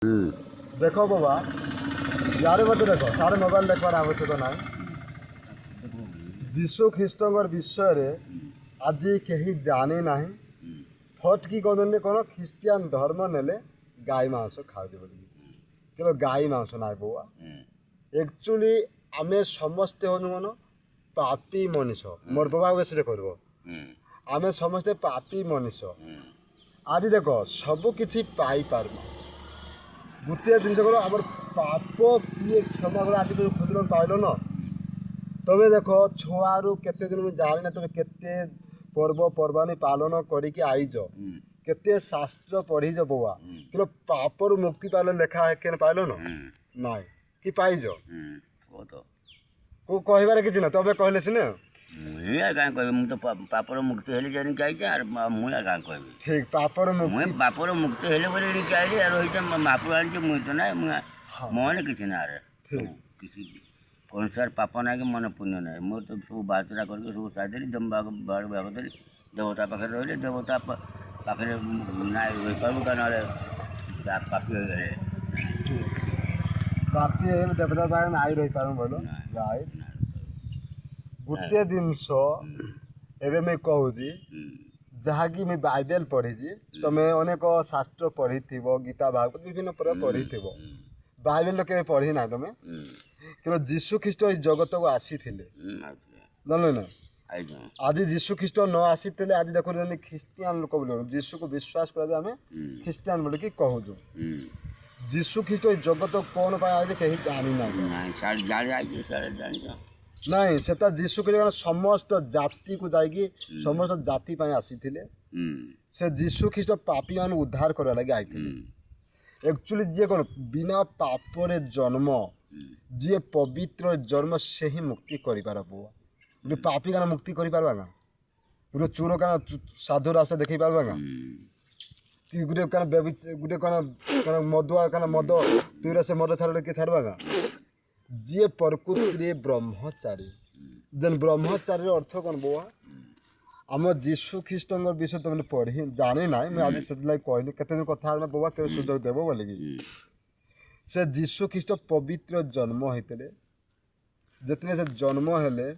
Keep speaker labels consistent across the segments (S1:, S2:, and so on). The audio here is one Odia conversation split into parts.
S1: देख बाबा यार मत देख सारे मोबाइल देखवार आवश्यक ना जीशु ख्रीस्ट विषय आज कहीं जाने ना फट की कहते कौन ख्रीस्टियान धर्म ने गाई मांस खाऊ बोल गाई मांस ना बाबा एक्चुअली आम समस्ते हूँ कौन पापी मनीष मोर बाबा बेस कर आम समस्ते पापी मनीष आज देख सब किसी पाइपर गोटे जिन कह आम पाप किए क्षमा कर आज तुम खुद पाइल न तुम्हें देख छुआरू केते दिन जानी तुम केते पर्वपर्वाणी पालन करके आईज केते शास्त्र पढ़ीज बउआ कि पापर मुक्ति पाइल लेखा है पाइल न ना कि पाइज को कहबार कि ना तबे कहले सिने
S2: मुझे क्या कहबे मु तो पापर मुक्ति हेले जानी चाहिए यार मुझे क्या कहबे
S1: ठीक पापर मुक्ति
S2: मुझे पापर मुक्ति हेले बोले नहीं चाहिए यार होइते महापुर आनी जे मुई तो ना मन किसी ना रे किसी कौन सार पाप ना के मन पुण्य ना मोर तो सब बातरा करके सब साइदेली दम बाग बाग देली देवता पाखे रहले देवता पाखे ना होई पाबु का ना पापी हो गए
S1: पापी देवता पाखे ना आई रही पाबु बोलो राइट गोटे जिनस एवं मैं कहूँ जहाँकि मैं बाइबल पढ़ी तुम अनेक शास्त्र पढ़ी गीता भागवत विभिन्न प्रकार पढ़ी बाइबल के पढ़ी ना तुम कि जीशु ख्रीस्ट जगत को आसी जानल ना आज जीशु ख्रीस्ट न आसी आज देख ख्रीस्टियान लोक बोल जीशु को विश्वास कर आम ख्रीस्टियान बोल कि कहूँ जीशु ख्रीस्ट जगत कौन पाए आज कहीं जानी ना नहीं सेटा जीशु ख्रीस्ट समस्त जाति को जाइए समस्त जाति आसी से जीशु ख्रीस्ट पापी मान उद्धार करवा लगे आई एक्चुअली जी कौन बिना पापर जन्म जी पवित्र जन्म से ही मुक्ति कर गोटे पापी का मुक्ति कर गोटे चोर का साधु रास्ता देख पार्बा कि गोटे कौन मदुआ का मद पीरा से मद छाड़ किए छाड़वा जी प्रकृति ब्रह्मचारी जेन ब्रह्मचारी अर्थ कौन बुआ आम जीशु ख्रीस्ट विषय तुमने पढ़ी जानी ना मुझे आज से कहली केते कथा बुआ के सुजोग देव बोलिकी से जीशु ख्रीस्ट पवित्र जन्म होते जितने से जन्म हेले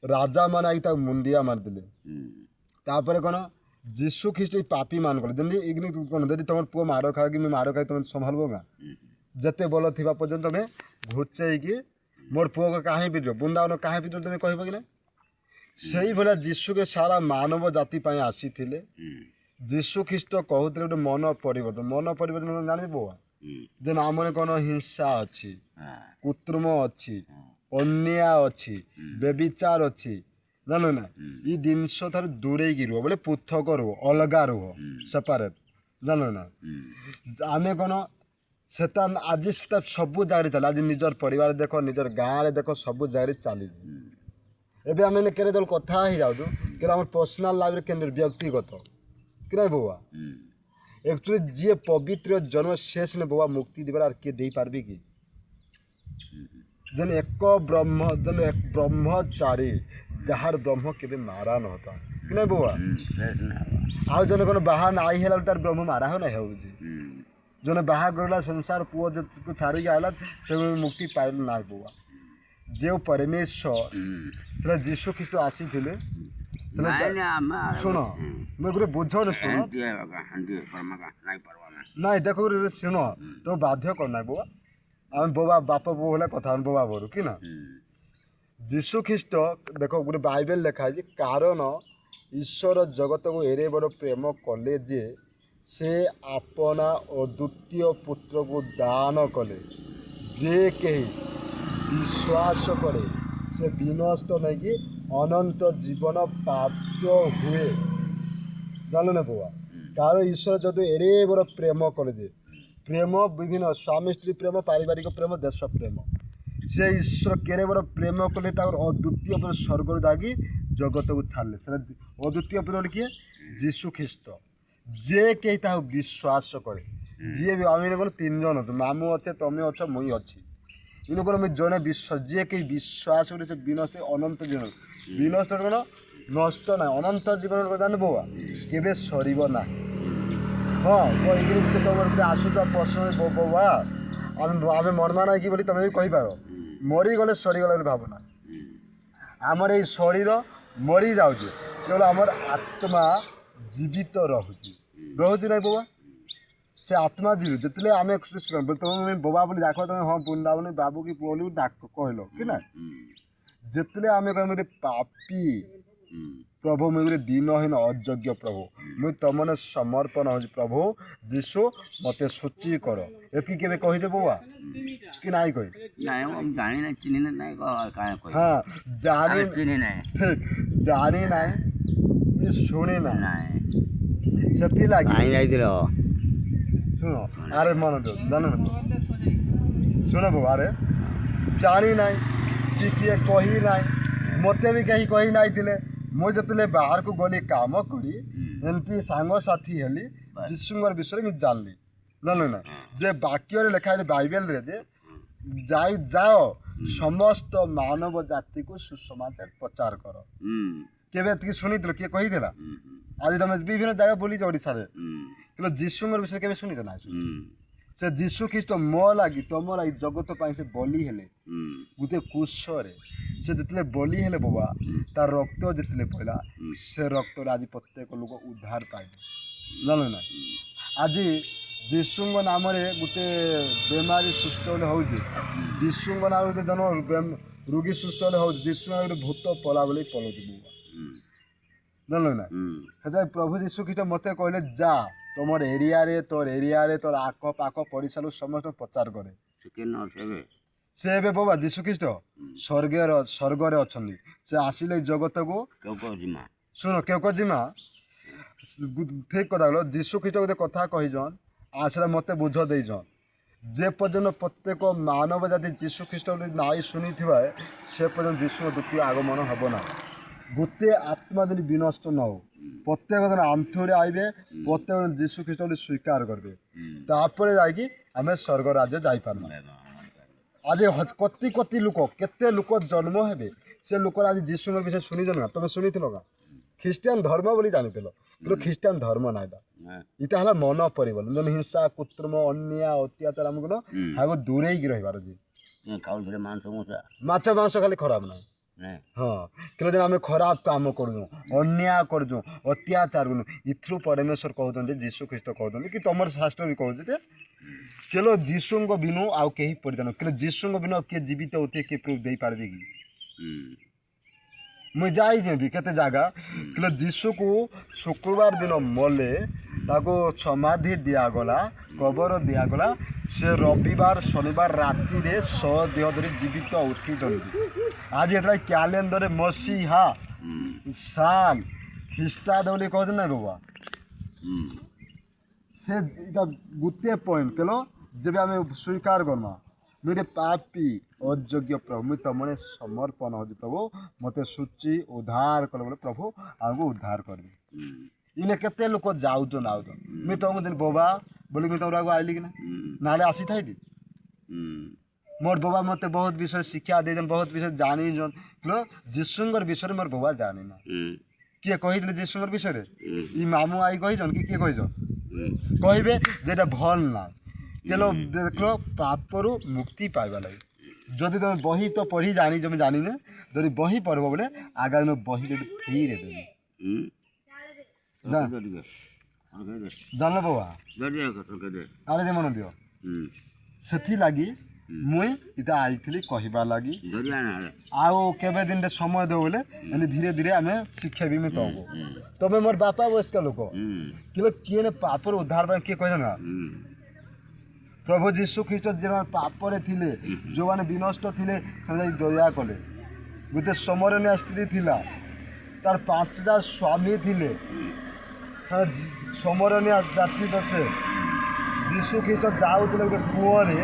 S1: राजा मान आई मुंडिया मारदे कौन जीशु ख्रीस्ट पापी मान कले कौन जब तुम पुओ मार खाओ कि मार खाई तुम संभाल गा जिते बल थी पर्यटन तुम्हें घुचेकी मोर पुओ को कहीं पिट बुंदा कहीं पिट तुम्हें कह कि से भाया जीशु के सारा मानव जाति आसी जीशु ख्रीस्ट कहते गोटे मन परिवर्तन जानी बुआ जे आम कौन हिंसा अच्छी कुत्रुम अच्छी अन्याय अच्छी बेविचार अच्छी जान ना ये जिनस ठार दूरे रुह बोले पृथक रुह अलगा रुह सेपरेट जान ना आम कौन सेता आज से सबू जगह चल आज निजर परिवार देख निजर गाँव देख सबू जगह चली एवं आम के कथा ही जाऊँ कि पर्सनाल लाइफ के व्यक्तिगत कि नहीं बुआ एक्चुअली जी पवित्र जन्म शेष ने बुआ मुक्ति देवार किए दे पार्बी कि जन एक ब्रह्म जन एक ब्रह्मचारी जार ब्रह्म के मारा न होता कि नहीं बुआ आउ जन कौन बाहर नाई है तार ब्रह्म मारा हो ना हो जन बाहर गला संसार पुओ को छाड़ी आला से मुक्ति पाइल ना बुआ जो परमेश्वर जीशु ख्रीस्ट आसी शुण मैं गोटे बुझ शुण ना देखो शुण तो बाध्य करना बुआ आम बोबा बाप बो भले कथा बोबा बोलू कि ना जीशु ख्रीस्ट देख गोटे बाइबल लिखा है कारण ईश्वर जगत को एरे बड़ प्रेम कले जे से अपना अद्वितीय पुत्र को दान कले जे कहीं विश्वास करे से विनष्ट नहीं कि अनंत जीवन प्राप्त हुए जान ना बुआ कारण ईश्वर जो एरे बड़ प्रेम कले जे प्रेम विभिन्न स्वामी स्त्री प्रेम पारिवारिक प्रेम देश प्रेम से ईश्वर केरे बड़ प्रेम कले अद्वितीय पुत्र स्वर्ग जाकि जगत को छाड़े अद्वितीय पुत्र किए जीशु ख्रीस्ट जे कहीं विश्वास करे जी भी आम कौन तीन जन मामू अच्छे तुम्हें अच्छ मुई अच्छी इन कौन मुझे जड़े विश्वास जी कहीं विश्वास करे से विनष्ट अनंत जीवन विनष्ट कौन नष्ट ना अनंत जीवन जान बुआ के सर ना ହଁ କହିକିରି ସେ ତମର ଗୋଟେ ଆସୁଛ ପ୍ରଶ୍ନ ବାବା ଆମେ ମର୍ମା ନାହିଁ କି ବୋଲି ତମେ ବି କହିପାର। ମରିଗଲେ ସରିଗଲେ ବୋଲି ଭାବନା। ଆମର ଏଇ ଶରୀର ମରିଯାଉଛି, କେବଳ ଆମର ଆତ୍ମା ଜୀବିତ ରହୁଛି ନାହିଁ ବାବା। ସେ ଆତ୍ମା ଜୀବିତ ଯେତେବେଳେ ଆମେ ତମେ ବାବା ବୋଲି ଡାକ, ତମେ ହଁ ବୃନ୍ଦାବନ ବାବୁ କି ପୁଅ ବୋଲି ଡାକ କହିଲ କି ନା। ଯେତେବେଳେ ଆମେ କହିବା ଗୋଟେ ପାପୀ ପ୍ରଭୁ, ମୁଇଁ ଗୋଟେ ଦିନହୀନ ଅଯୋଗ୍ୟ ପ୍ରଭୁ, ମୁଇଁ ତମନେ ସମର୍ପଣ ହେଉଛି ପ୍ରଭୁ ଯୀଶୁ ମତେ ସୂଚି କର, ଏତିକି କେବେ କହିଦେ ବାବା କି ନାଇଁ କହି?
S2: ନାଇଁ ମୁଁ ଜାଣି ନାହିଁ, ଚିହ୍ନି ନାହିଁ, କାଁ
S1: ହଁ ଜାଣି
S2: ଚିହ୍ନି ନାହିଁ,
S1: ଜାଣି ନାହିଁ କି ଶୁଣି ନାହିଁ,
S2: ନାଇଁ
S1: ସେଥିଲାଗି
S2: କାହିଁ ଯାଇଥିଲ?
S1: ଶୁଣ ଆରେ ମନ ଦିଅ ଜାଣ ଶୁଣ ବାବା, ଆରେ ଜାଣି ନାହିଁ କି କିଏ କହି ନାହିଁ, ମୋତେ ବି କେହି କହି ନାହିଁ ଥିଲେ। ମୁଁ ଯେତେବେଳେ ବାହାରକୁ ଗଲି କାମ କରି ଏମିତି ସାଙ୍ଗସାଥି ହେଲି, ଯୀଶୁଙ୍କର ବିଷୟରେ ମୁଁ ଜାଣିଲି। ଜାଣିଲ ନା ଯେ ବାକ୍ୟରେ ଲେଖା ଅଛି ବାଇବେଲରେ ଯେ ଯାଅ ସମସ୍ତ ମାନବ ଜାତିକୁ ସୁସମାଚାର ପ୍ରଚାର କର। କେବେ ଏତିକି ଶୁଣିଥିଲ? କିଏ କହିଥିଲା? ଆଜି ତମେ ବିଭିନ୍ନ ଜାଗା ବୁଲିଛ ଓଡ଼ିଶାରେ, କିନ୍ତୁ ଯୀଶୁଙ୍କର ବିଷୟରେ କେବେ ଶୁଣିଛ ନା? ସେ ଯୀଶୁ ଖ୍ରୀଷ୍ଟ ମୋ ଲାଗି ତମ ଲାଗି ଜଗତ ପାଇଁ ସେ ବଲି ହେଲେ ଗୋଟେ କୁଶରେ। ସେ ଯେତେବେଳେ ବଲି ହେଲେ ବାବା, ତାର ରକ୍ତ ଯେତେବେଳେ ପଡ଼ିଲା, ସେ ରକ୍ତରେ ଆଜି ପ୍ରତ୍ୟେକ ଲୋକ ଉଦ୍ଧାର ପାଇଲେ। ଜାଣିଲ ନା ଆଜି ଯୀଶୁଙ୍କ ନାମରେ ଗୋଟେ ବେମାରୀ ସୁସ୍ଥ ହେଲେ ହେଉଛି, ଯୀଶୁଙ୍କ ନାମରେ ଗୋଟେ ଜନ ରୋଗୀ ସୁସ୍ଥ ହେଲେ ହେଉଛି, ଯୀଶୁ ନାମରେ ଗୋଟେ ଭୂତ ପଳା ବୋଲି ପଳାଉଛି ବାବା। ଜାଣିଲ ନା ସେଥିପାଇଁ ପ୍ରଭୁ ଯୀଶୁ ଖ୍ରୀଷ୍ଟ ମୋତେ କହିଲେ ଯା ତମର ଏରିଆରେ ତୋର ଆଖପାଖ ପଡ଼ିଶାରୁ ସମସ୍ତଙ୍କୁ ପ୍ରଚାର କରେ। ସେ ଏବେ ବାବା ଯୀଶୁ ଖ୍ରୀଷ୍ଟ ସ୍ୱର୍ଗରେ ଅଛନ୍ତି। ସେ ଆସିଲେ ଜଗତକୁ ଶୁଣ କେଉଁ ଜିମା ଠିକ୍ କଥା କହିଲ। ଯୀଶୁ ଖ୍ରୀଷ୍ଟ ଗୋଟେ କଥା କହିଛନ୍, ଆଉ ସେଟା ମୋତେ ବୁଝ ଦେଇଛନ୍, ଯେ ପର୍ଯ୍ୟନ୍ତ ପ୍ରତ୍ୟେକ ମାନବ ଜାତି ଯୀଶୁ ଖ୍ରୀଷ୍ଟ ନାଇଁ ଶୁଣିଥିବା ସେ ପର୍ଯ୍ୟନ୍ତ ଯୀଶୁଙ୍କ ଦ୍ୱିତୀୟ ଆଗମନ ହେବ ନାହିଁ। ଗୋଟେ ଆତ୍ମା ଯଦି ବିନଷ୍ଟ ନ ହଉ, ପ୍ରତ୍ୟେକ ଦିନ ଆଣ୍ଠୁରେ ଆଇବେ, ପ୍ରତ୍ୟେକ ଦିନ ଯୀଶୁ ଖ୍ରୀଷ୍ଟ ବୋଲି ସ୍ୱୀକାର କରିବେ, ତାପରେ ଯାଇକି ଆମେ ସ୍ୱର୍ଗ ରାଜ୍ୟ ଯାଇପାରିବା। ଆଜି କୋଟି କୋଟି ଲୋକ, କେତେ ଲୋକ ଜନ୍ମ ହେବେ, ସେ ଲୋକ ଆଜି ଯୀଶୁଙ୍କ ବିଷୟରେ ଶୁଣିଛ ନା? ତମେ ଶୁଣିଥିଲ ନା? ଖ୍ରୀଷ୍ଟିଆନ ଧର୍ମ ବୋଲି ଜାଣିଥିଲ, କିନ୍ତୁ ଖ୍ରୀଷ୍ଟିଆନ ଧର୍ମ ନାଇଁଟା। ଇଟା ହେଲା ମନ ପରିବର୍ତ୍ତନ, ଯେନ୍ ହିଂସା କୃତ୍ରିମ ଅନ୍ୟାୟ ଅତ୍ୟାଚାର ଆମକୁ ଆଗ ଦୂରେଇକି ରହିବାର ଅଛି। ମାଛ ମାଂସ ଖାଲି ଖରାପ ନାହିଁ, ହଁ କିନ୍ତୁ ଯେନ୍ ଆମେ ଖରାପ କାମ କରୁଛୁ, ଅନ୍ୟାୟ କରୁଛୁ, ଅତ୍ୟାଚାର କରୁଛୁ, ଏଥିରୁ ପରମେଶ୍ୱର କହୁଛନ୍ତି, ଯୀଶୁ ଖ୍ରୀଷ୍ଟ କହୁଛନ୍ତି କି ତମର ଶାସ୍ତ୍ର ବି କହୁଛି ଯେ କେବଳ ଯୀଶୁଙ୍କ ବିନୁ ଆଉ କେହି ପରିଧାନ, କିନ୍ତୁ ଯୀଶୁଙ୍କ ବିନୁ ଆଉ କିଏ ଜୀବିତ ହଉଥିବେ କିଏ ପ୍ରୁଫ୍ ଦେଇପାରିବେ କି? ମୁଇଁ ଯାଇଛନ୍ତି କେତେ ଜାଗା, କିନ୍ତୁ ଯୀଶୁକୁ ଶୁକ୍ରବାର ଦିନ ମଲେ, ତାକୁ ସମାଧି ଦିଆଗଲା, କବର ଦିଆଗଲା, ସେ ରବିବାର ଶନିବାର ରାତିରେ ଦେହ ଧରି ଜୀବିତ ଉଠିଛନ୍ତି। ଆଜି ଯେତେବେଳେ କ୍ୟାଲେଣ୍ଡରରେ ମସିହା ସାଲ ଖ୍ରୀଷ୍ଟାବ୍ଦ ବୋଲି କହୁଛନ୍ତି ନା ବାବା, ସେ ଏଇଟା ଗୋଟିଏ ପଏଣ୍ଟ କେଲ ଯେବେ ଆମେ ସ୍ୱୀକାର କରମା ମୁଁ ଗୋଟେ ପାପୀ ଅଯୋଗ୍ୟ ପ୍ରଭୁ, ମୁଇଁ ତମେ ସମର୍ପଣ ହେଉଛି ପ୍ରଭୁ, ମୋତେ ସୂଚି ଉଦ୍ଧାର କଲେ ବୋଲେ ପ୍ରଭୁ ଆମକୁ ଉଦ୍ଧାର କରିବେ। ଇନେ କେତେ ଲୋକ ଯାଉଛନ୍ ଆଉଛନ୍, ମୁଇଁ ତମକୁ ଦିନ ବାବା ବୋଲି ମୁଇଁ ତମର ଆଗକୁ ଆଇଲି କି ନା, ନହେଲେ ଆସିଥାଇବି। ମୋର ବାବା ମୋତେ ବହୁତ ବିଷୟ ଶିକ୍ଷା ଦେଇଛନ୍, ବହୁତ ବିଷୟ ଜାଣିଛନ୍, କିନ୍ତୁ ଯୀଶୁଙ୍କର ବିଷୟରେ ମୋର ବାବା ଜାଣିନା। କିଏ କହିଥିଲେ ଯୀଶୁଙ୍କର ବିଷୟରେ? ଇ ମାମୁଁ ଆଇ କହିଛନ୍ କି କିଏ କହିଛନ୍? କହିବେ ଯେ ଏଇଟା ଭଲ ନା, କେଲ ଦେଖ ପାପରୁ ମୁକ୍ତି ପାଇବା ଲାଗି। ଯଦି ତମେ ବହି ତ ପଢ଼ି ଜାଣିଛ, ମୁଁ ଜାଣିନେ, ଯଦି ବହି ପଢ଼ବ ବୋଲେ ଆଗାମୀ ଦିନ ବହି ଯଦି ଫ୍ରିରେ ଦେବି। ଜାଣିଲ ବାବା, ଆରେ ଯେ ମନ ଦିଅ, ସେଥିଲାଗି ମୁଇଁ ଇଟା ଆଇଥିଲି କହିବା ଲାଗି। ଆଉ କେବେ ଦିନରେ ସମୟ ଦେବ ବୋଲେ ଏମିତି ଧୀରେ ଧୀରେ ଆମେ ଶିଖେବି ମୁଇଁ ତମକୁ। ତମେ ମୋର ବାପା ବୟସ୍କ ଲୋକ, କିନ୍ତୁ କିଏ ପାପରୁ ଉଦ୍ଧାର ପାଇଁ କିଏ କହିଲ ନା? ପ୍ରଭୁ ଯୀଶୁ ଖ୍ରୀଷ୍ଟ ଯେଉଁମାନେ ପାପରେ ଥିଲେ, ଯେଉଁମାନେ ବିନଷ୍ଟ ଥିଲେ, ସେମାନେ ଦୟା କଲେ। ଗୋଟେ ସମରଣୀୟ ସ୍ତ୍ରୀ ଥିଲା, ତାର 5ଟା ସ୍ୱାମୀ ଥିଲେ, ସମରଣୀୟ ଜାତି ତ ସେ। ଯୀଶୁ ଖ୍ରୀଷ୍ଟ ଯାଉଥିଲେ ଗୋଟେ କୂଅରେ,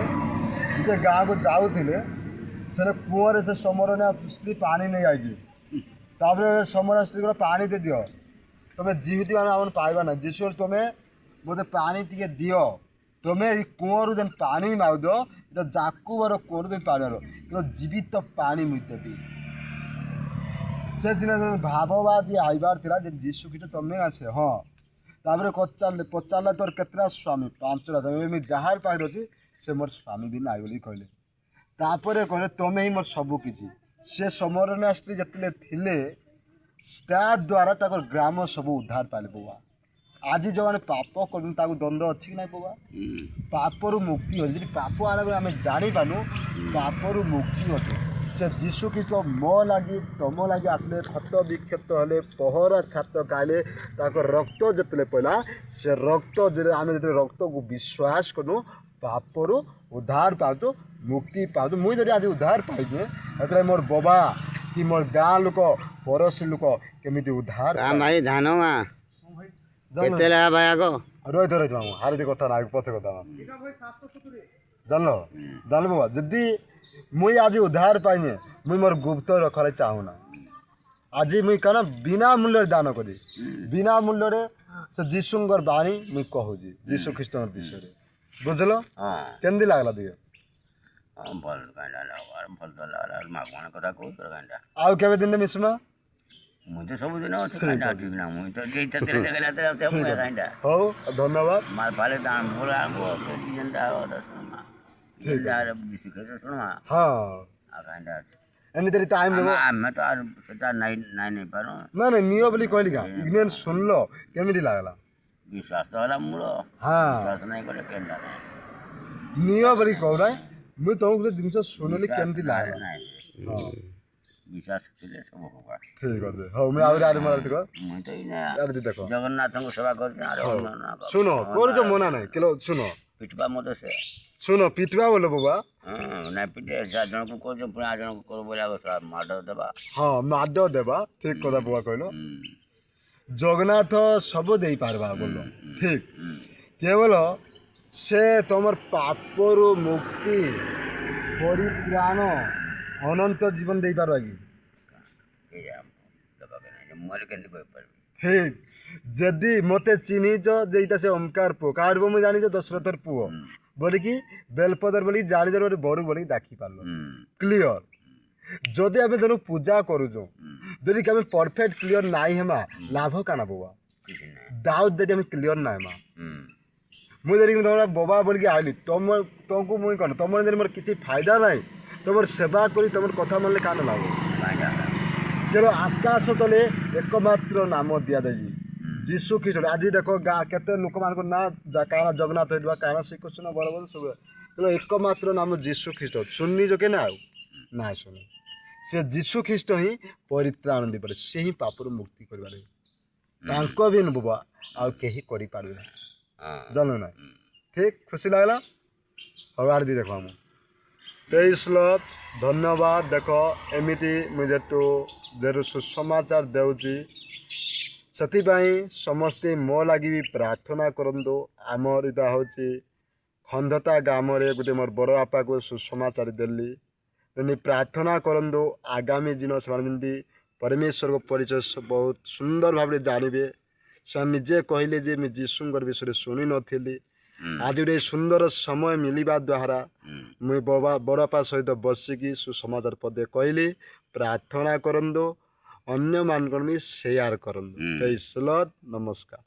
S1: ଗୋଟେ ଗାଁକୁ ଯାଉଥିଲେ, ସେ କୂଅରେ ସେ ସମରଣୀୟ ସ୍ତ୍ରୀ ପାଣି ନେଇ ଆଇଛି। ତାପରେ ସମରଣୀୟ ସ୍ତ୍ରୀ କହିଲା ପାଣି ଦେଇ ଦିଅ, ତମେ ଯେମିତି ଆମେ ଆମର ପାଇବା ନା, ଯୀଶୁ ତମେ ମୋତେ ପାଣି ଟିକେ ଦିଅ, ତମେ ଏଇ କୂଅରୁ ଯେନ୍ ପାଣି ମାଗୁଛ, ଏଇଟା ଜାକୁବର କୂଅରୁ ତମେ ପାଣି ମାର, କିନ୍ତୁ ଜୀବିତ ପାଣି ମୁଇଁ ଦେବି। ସେଦିନ ଭାବବାଦୀ ଆଇବାର ଥିଲା ଯେ ଯୀଶୁ ଖ୍ରୀଷ୍ଟ ତମେ ଆସେ, ହଁ ତାପରେ ପଚାରିଲେ ତୋର କେତେଟା ସ୍ୱାମୀ? 5ଟା ସ୍ୱାମୀ। ମୁଁ ଯାହାର ପାଖରେ ଅଛି ସେ ମୋର ସ୍ୱାମୀ ବି ନାହିଁ ବୋଲି କହିଲେ। ତାପରେ କହିଲେ ତମେ ହିଁ ମୋର ସବୁ କିଛି। ସେ ସମରନା ସ୍ତ୍ରୀ ଯେତେବେଳେ ଥିଲେ ତା ଦ୍ୱାରା ତାଙ୍କର ଗ୍ରାମ ସବୁ ଉଦ୍ଧାର ପାଇଲେ ବୁଆ। ଆଜି ଯେଉଁମାନେ ପାପ କରୁଛନ୍ତି ତାକୁ ଦଣ୍ଡ ଅଛି କି ନାହିଁ ବୁଆ? ପାପରୁ ମୁକ୍ତି ଅଛି। ଯଦି ପାପ ଆଣିବ ଆମେ ଜାଣିପାରୁନୁ ପାପରୁ ମୁକ୍ତି ଅଛି। ସେ ଯୀଶୁ ଖ୍ରୀଷ୍ଟ ମୋ ଲାଗି ତମ ଲାଗି ଆସିଲେ, କ୍ଷତ ବିକ୍ଷତ ହେଲେ, ପହରା ଛାତ ଖାଇଲେ, ତାଙ୍କ ରକ୍ତ ଯେତେବେଳେ ପଡ଼ିଲା ସେ ରକ୍ତ ଆମେ ଯେତେବେଳେ ରକ୍ତକୁ ବିଶ୍ୱାସ କରୁ ପାପରୁ ଉଦ୍ଧାର ପାଉଛୁ, ମୁକ୍ତି ପାଉଛୁ। ମୁଇଁ ଯଦି ଆଜି ଉଦ୍ଧାର ପାଇଛେ ସେଥିରେ ମୋର ବାବା କି ମୋର ଗାଁ ଲୋକ ପଡ଼ୋଶୀ ଲୋକ କେମିତି ଉଦ୍ଧାର
S2: ଭାଇ ଧାନ ମା କେତେ ଲେଖା ଭାଇ ଆଗ
S1: ରହିଥ ମୁଁ ହାରିଦି କଥା ନା ପଛେ କଥା ଜାଣିଲ ଜାଣିଲ ବାବା। ଯଦି ମୁଇଁ ଆଜି ଉଦ୍ଧାର ପାଇନେ ମୁଇଁ ମୋର ଗୁପ୍ତ ରଖରେ ଚାହୁଁନା। ଆଜି ମୁଇଁ କାରଣ ବିନା ମୂଲ୍ୟରେ ଦାନ କରି ବିନା ମୂଲ୍ୟରେ ସେ ଯୀଶୁଙ୍କର ବାଣୀ ମୁଇଁ କହୁଛି ଯୀଶୁ ଖ୍ରୀଷ୍ଟଙ୍କ ବିଷୟରେ। ବୁଝିଲ କେମିତି ଲାଗଲା ଟିକେ?
S2: ଭଲ ମାଗଣା କଥା କହୁଛ କାହିଁଟା?
S1: ଆଉ କେବେ ଦିନେ ମିଶିମା?
S2: ମୁଁ ତ ସବୁଦିନ ଅଛି କାହିଁଟା ଅଛି ନା ମୁଁ ତ ଯେଇଟା କାହିଁଟା
S1: ହଉ ଧନ୍ୟବାଦ।
S2: ମାଲ ଫାଲେ ଦାମ ଭଲ ଆଣବ ଯେନ୍ତା ଶୁଣମା
S1: ହଁ
S2: ଆଉ କାହିଁଟା ଅଛି
S1: ଏମିତିରେ ଟାଇମ୍ ଦେବ।
S2: ଆମେ ତ ଆଉ ସେଟା ନାଇଁ ନେଇପାରୁ।
S1: ନା ନାଇଁ ନିଅ ବୋଲି କହିଲି କା ଇଗ୍ନୋର ଶୁଣିଲ କେମିତି ଲାଗଲା?
S2: ବିଶ୍ୱାସ ତ ହେଲା ମୂଳ।
S1: ହଁ
S2: ବିଶ୍ୱାସ ନାଇଁ କଲେ କେନ୍ତା ନାଇଁ
S1: ନିଅ ବୋଲି କହୁନା। ମୁଇଁ ତମକୁ ଗୋଟେ ଜିନିଷ ଶୁଣିଲି କେମିତି ଲାଗଲା?
S2: ନାଇଁ
S1: ହଁ
S2: ବିଶ୍ୱାସ ଥିଲେ ସବୁ ହବା।
S1: ଠିକ୍ ଅଛି ହଉ ମୁଁ ଆହୁରି ଆରେ ମାରି ଦେଖ
S2: ମୁଁ ତ
S1: ଆରେ ଦେଖ
S2: ଜଗନ୍ନାଥଙ୍କୁ ସେବା କରୁଛି ଆରେ
S1: ଶୁଣ କରୁଛ ମନା ନାହିଁ କିଲୋ ଶୁଣ
S2: ପିଟବା ମତେ ସେ
S1: ଶୁଣ ପିଟବା ବୋଲ ବାବା।
S2: ନାଇଁ ପିଟେ ଜଣକୁ କରୁଛ ପୁଣି ଆଉ ଜଣକୁ କରୁ ବୋଲି ମାଡ଼ ଦେବା।
S1: ହଁ ମାଡ଼ ଦେବା ଠିକ୍ କଥା ବାବା କହିଲ। ଜଗନ୍ନାଥ ସବୁ ଦେଇପାରବା ବୋଲ ଠିକ୍। କେବଳ ସେ ତମର ପାପରୁ ମୁକ୍ତି ପରିତ୍ରାଣ ଅନନ୍ତ ଜୀବନ ଦେଇପାରବା କି? ଠିକ୍। ଯଦି ମତେ ଚିହ୍ନିଛ ଯେ ଏଇଟା ସେ ଓମକାର ପୁଅ କାହାର ପୁଅ ମୁଁ ଜାଣିଛ ଦଶରଥର ପୁଅ ବୋଲିକି ବେଲପଦର ବୋଲିକି ଜାଣିଦେଲ ଗୋଟେ ବড় ବୋଲିକି ଦେଖି ପାରିଲ କ୍ଲିଅର। ଯଦି ଆମେ ଜଣକୁ ପୂଜା କରୁଛୁ ଯଦି ଆମେ ପରଫେକ୍ଟ କ୍ଲିଅର ନାଇଁ ହେମା ଲାଭ କାଣା ବୋବା? ଦାଉଦ ଯଦି ଆମେ କ୍ଲିଅର ନାଇଁ ମା ମୁଁ ଯଦି ତମର ବୋବା ବୋଲିକି ଆଇଲି ତମକୁ ମୁଇଁ କଣ ତମର ଯଦି ମୋର କିଛି ଫାଇଦା ନାହିଁ ତମର ସେବା କରି ତମର କଥା ମାନିଲେ କାଣ ଲାଭ? ତେଣୁ ଆକାଶ ତଳେ ଏକମାତ୍ର ନାମ ଦିଆଯାଇଛି ଯୀଶୁ ଖ୍ରୀଷ୍ଟ। ଆଜି ଦେଖ ଗାଁ କେତେ ଲୋକମାନଙ୍କ ନାଁ କାଣା ଜଗନ୍ନାଥ ହେଇଥିବା କାଣା ଶ୍ରୀକୃଷ୍ଣ ବଳଭଦ୍ର ସବୁ ତେଣୁ ଏକମାତ୍ର ନାମ ଯୀଶୁ ଖ୍ରୀଷ୍ଟ। ଶୁଣିଛ କେ ନା ଆଉ ନାଇଁ ଶୁଣି ସେ ଯୀଶୁ ଖ୍ରୀଷ୍ଟ ହିଁ ପରିତ୍ରାଣ ଦେଇପାରେ। ସେ ହିଁ ପାପରୁ ମୁକ୍ତି କରିପାରେ। ତାଙ୍କ ବି ନୁବା ଆଉ କେହି କରିପାରିବେ ନାହିଁ ଜାଣିଲୁ ନା? ଠିକ୍ ଖୁସି ଲାଗିଲା। ହଉ ଆର ବି ଦେଖ ଆମ 23 ଶ୍ଲୋକ ଧନ୍ୟବାଦ। ଦେଖ ଏମିତି ମୁଁ ଯେହେତୁ ସୁସମାଚାର ଦେଉଛି ସେଥିପାଇଁ ସମସ୍ତେ ମୋ ଲାଗି ବି ପ୍ରାର୍ଥନା କରନ୍ତୁ। ଆମର ଏଇଟା ହେଉଛି ଖଣ୍ଡତା ଗ୍ରାମରେ ଗୋଟେ ମୋର ବଡ଼ ବାପାକୁ ସୁସମାଚାର ଦେଲି ଯେମିତି ପ୍ରାର୍ଥନା କରନ୍ତୁ ଆଗାମୀ ଦିନ ସେମାନେ ଯେମିତି ପରମେଶ୍ୱରଙ୍କ ପରିଚୟ ବହୁତ ସୁନ୍ଦର ଭାବରେ ଜାଣିବେ। ସେମାନେ ନିଜେ କହିଲେ ଯେ ମୁଁ ଯୀଶୁଙ୍କର ବିଷୟରେ ଶୁଣିନଥିଲି। ଆଜି ଗୋଟେ ସୁନ୍ଦର ସମୟ ମିଳିବା ଦ୍ୱାରା ମୁଇଁ ବଡ଼ ବାପା ସହିତ ବସିକି ସୁସମାଚାର ପଦେ କହିଲି ପ୍ରାର୍ଥନା କରନ୍ତୁ ଅନ୍ୟମାନଙ୍କର ବି ସେୟାର କରନ୍ତୁ। ପ୍ରେଜ୍ ଦ ଲର୍ଡ। ନମସ୍କାର।